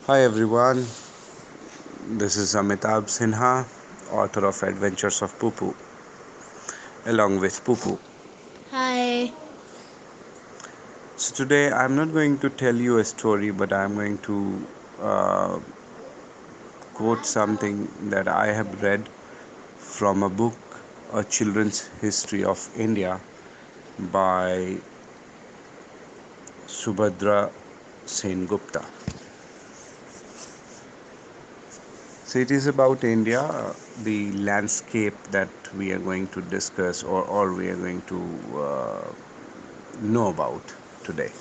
Hi everyone, this is Amitabh Sinha, author of Adventures of Poo, along with Poo. Hi. So today I'm not going to tell you a story, but I'm going to uh, quote something that I have read from a book, A Children's History of India by Subhadra Sen Gupta. So it is about India, the landscape that we are going to discuss or we are going to know about today.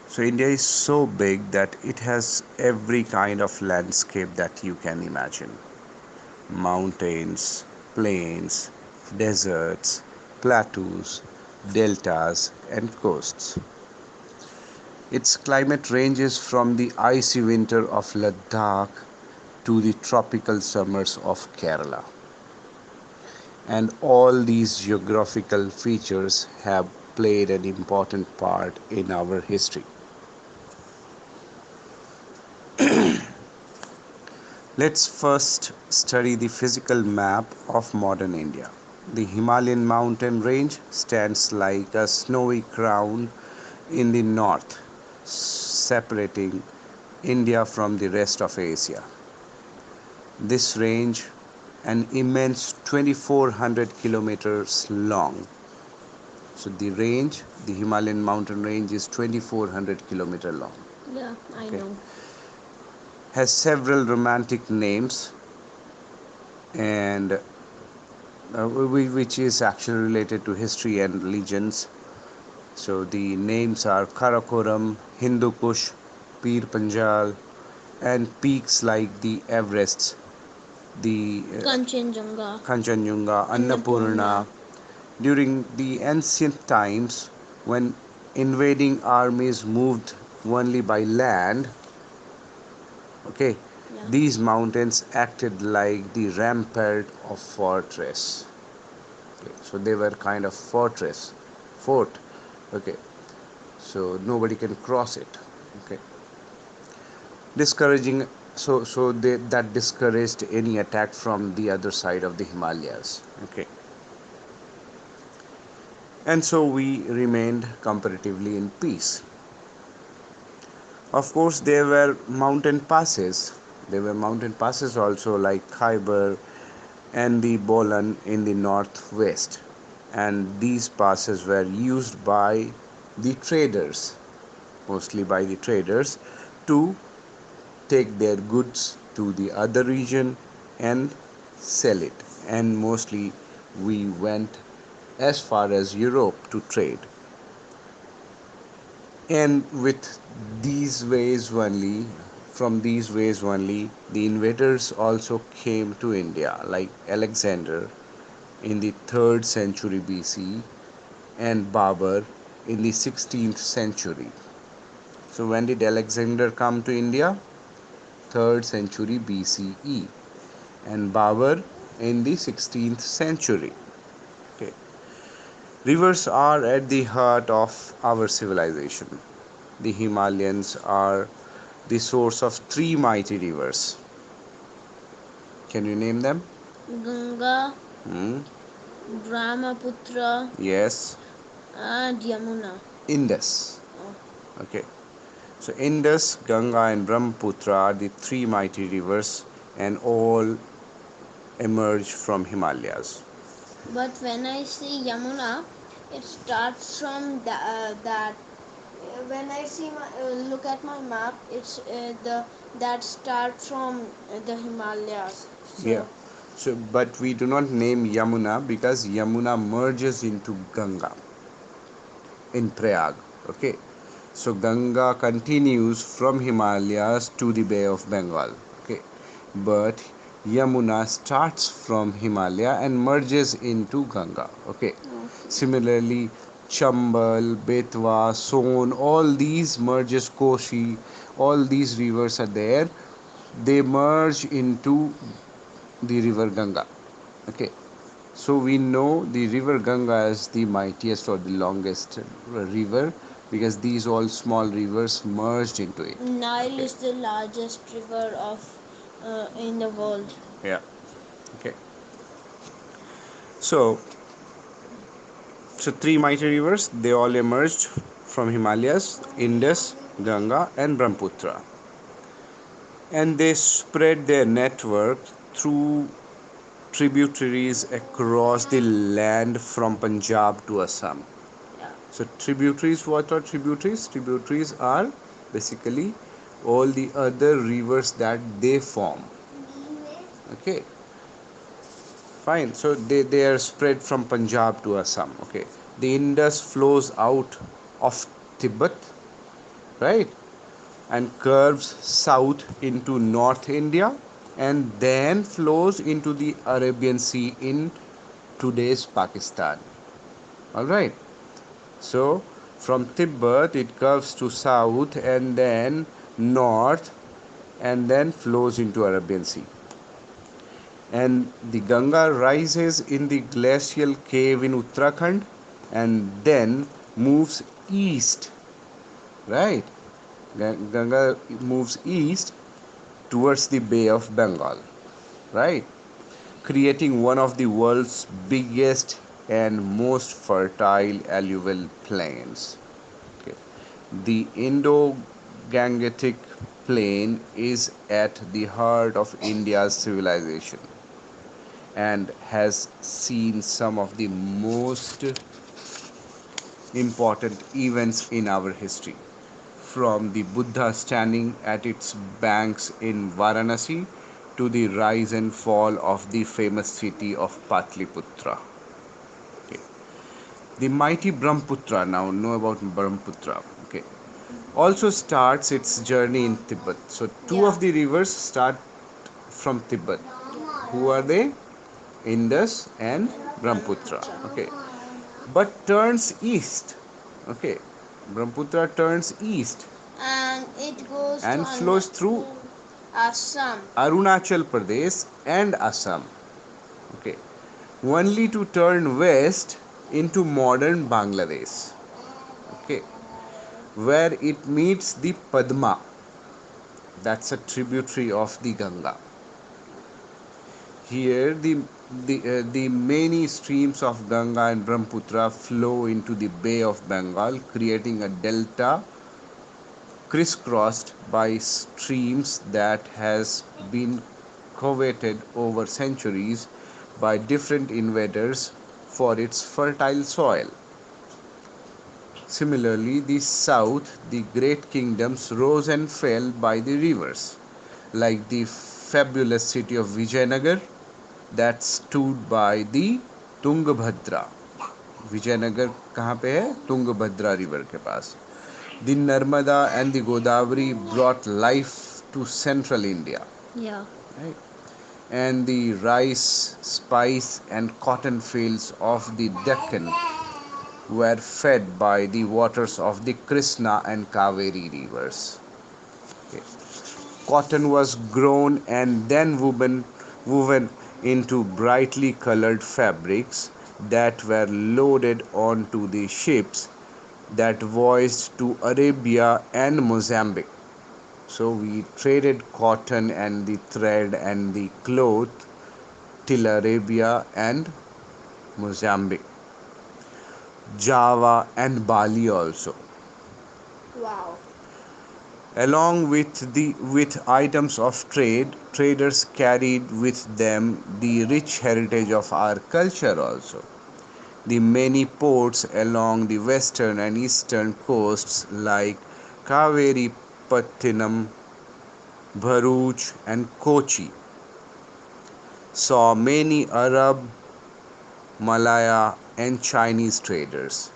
So India is so big that it has every kind of landscape that you can imagine. Mountains, plains, deserts, plateaus, deltas and coasts. Its climate ranges from the icy winter of Ladakh to the tropical summers of Kerala. And all these geographical features have played an important part in our history. Let's first study the physical map of modern India. The Himalayan mountain range stands like a snowy crown in the north, separating India from the rest of Asia. This range, an immense 2400 kilometers long. So the Himalayan mountain range is 2400 kilometer long. Yeah, I Okay. know. Has several romantic names and which is actually related to history and legends. So the names are Karakoram, Hindu Kush, Pir Panjal, and peaks like the Everests, the Kanchenjunga, Kanchenjunga, Annapurna. Annapurna. During the ancient times, when invading armies moved only by land, okay, Yeah. these mountains acted like the rampart of fortress. Okay, so they were kind of fort. Okay, so nobody can cross it. Okay, discouraging. That discouraged any attack from the other side of the Himalayas. Okay, and so we remained comparatively in peace. Of course, there were mountain passes. There were mountain passes also, like Khyber and the Bolan in the northwest. And these passes were used by the traders, mostly by the traders, to take their goods to the other region and sell it. And mostly we went as far as Europe to trade. And with these ways only, from these ways only, the invaders also came to India, like Alexander in the 3rd century BC and Babur in the 16th century. So when did Alexander come to India? 3rd century BCE, and Babur in the 16th century. Okay. Rivers are at the heart of our civilization. The Himalayas are the source of three mighty rivers. Can you name them? Ganga, Hmm? Brahmaputra, Yes. and Yamuna. Indus. Oh, Okay. So Indus, Ganga, and Brahmaputra are the three mighty rivers, and all emerge from Himalayas. but when I see Yamuna, it starts from that. When I see my look at my map, it's the that start from the Himalayas. Yeah. So So, but we do not name Yamuna because Yamuna merges into Ganga in Prayag. Okay. So Ganga continues from Himalayas to the Bay of Bengal. Okay. But Yamuna starts from Himalaya and merges into Ganga. Okay. okay. Similarly, Chambal, Betwa, Son, all these merges, Koshi, all these rivers are there. They merge into the river Ganga. Okay. So we know the river Ganga is the mightiest or the longest river because these all small rivers merged into it. Nile Okay. is the largest river of in the world. Yeah. Okay. So, so three mighty rivers, they all emerged from Himalayas: Indus, Ganga, and Brahmaputra, and they spread their network through tributaries across the land from Punjab to Assam. Yeah. So tributaries, what are tributaries? Tributaries are basically all the other rivers that they form. Okay, fine. So they are spread from Punjab to Assam. Okay, the Indus flows out of Tibet, right, and curves south into North India, and then flows into the Arabian Sea in today's Pakistan. All right. So from Tibet it curves to south and then north and then flows into Arabian Sea. And the Ganga rises in the glacial cave in Uttarakhand and then moves east, right? Ganga moves east towards the Bay of Bengal, right? Creating one of the world's biggest and most fertile alluvial plains. Okay. The Indo Gangetic Plain is at the heart of India's civilization and has seen some of the most important events in our history. From the Buddha standing at its banks in Varanasi to the rise and fall of the famous city of Patliputra. Okay. The mighty Brahmaputra, now know about Brahmaputra. Okay, also starts its journey in Tibet. So two Yeah. of the rivers start from Tibet. Who are they? Indus and And Brahmaputra. Brahmaputra. Okay, but turns east. Okay, Brahmaputra turns east And it goes to and flows through Assam. Arunachal Pradesh and Assam. Okay, only to turn west into modern Bangladesh. Okay, where it meets the Padma, that's a tributary of the Ganga. Here, the many streams of Ganga and Brahmaputra flow into the Bay of Bengal, creating a delta crisscrossed by streams that has been coveted over centuries by different invaders for its fertile soil. Similarly, the south, the great kingdoms rose and fell by the rivers, like the fabulous city of Vijayanagar that stood by the Tungabhadra. Vijayanagar कहाँ पे है? Tungabhadra river के पास. The Narmada and the Godavari brought life to central India, Yeah. right? And the rice, spice, and cotton fields of the Deccan were fed by the waters of the Krishna and Kaveri rivers. Okay. Cotton was grown and then woven into brightly colored fabrics that were loaded onto the ships that voyaged to Arabia and Mozambique. So we traded cotton and the thread and the cloth till Arabia and Mozambique, Java and Bali also. Wow. Along with items of trade, traders carried with them the rich heritage of our culture also. The many ports along the western and eastern coasts like Kaveri Pattinam, Bharuch and Kochi saw many Arab, Malaya and Chinese traders.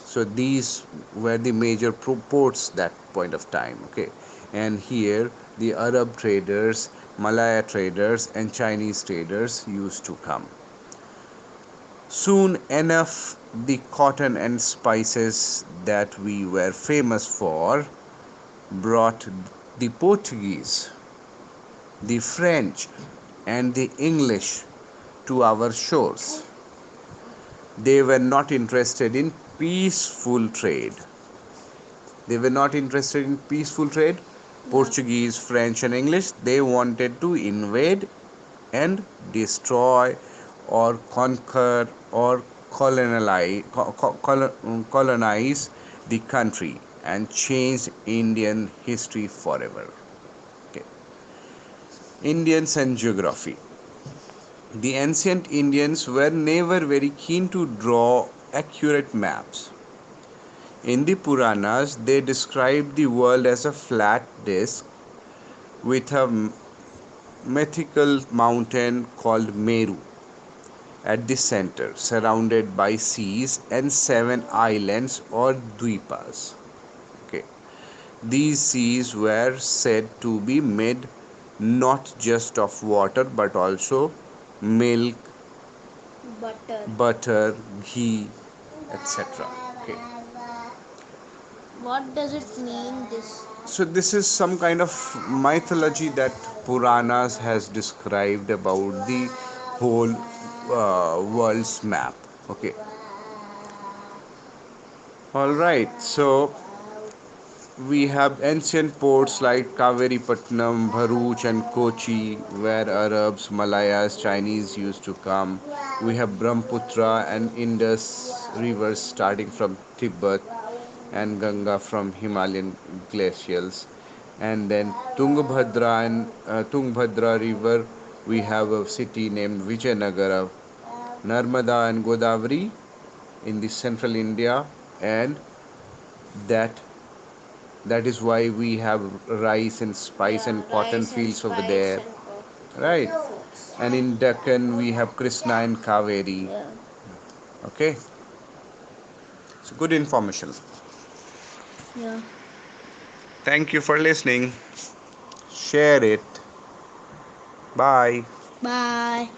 So these were the major ports that point of time. Okay, and here the Arab traders, Malaya traders and Chinese traders used to come. Soon enough, the cotton and spices that we were famous for brought the Portuguese, the French and the English to our shores. They were not interested in peaceful trade. They were not interested in peaceful trade. Portuguese, French, and English, they wanted to invade and destroy or conquer or colonize the country and change Indian history forever. Okay. Indians and geography. The ancient Indians were never very keen to draw accurate maps. In the Puranas, they describe the world as a flat disk with a mythical mountain called Meru at the center, surrounded by seas and seven islands or dvipas. Okay. These seas were said to be made not just of water but also milk, butter, ghee, etc. Okay. What does it mean? This. So this is some kind of mythology that Puranas has described about the whole world's map. Okay. All right. So we have ancient ports like Kaveripatnam, Bharuch, and Kochi, where Arabs, Malayas, Chinese used to come. We have Brahmaputra and Indus rivers starting from Tibet and Ganga from Himalayan glaciers. And then Tungabhadra and Tungabhadra river, we have a city named Vijayanagara. Narmada and Godavari in the central India, and that that is why we have rice and spice and cotton Rice and fields over spice there, and right? And in Deccan we have Krishna and Kaveri. yeah. Okay, so good information. Yeah. Thank you for listening. Share it. Bye. Bye.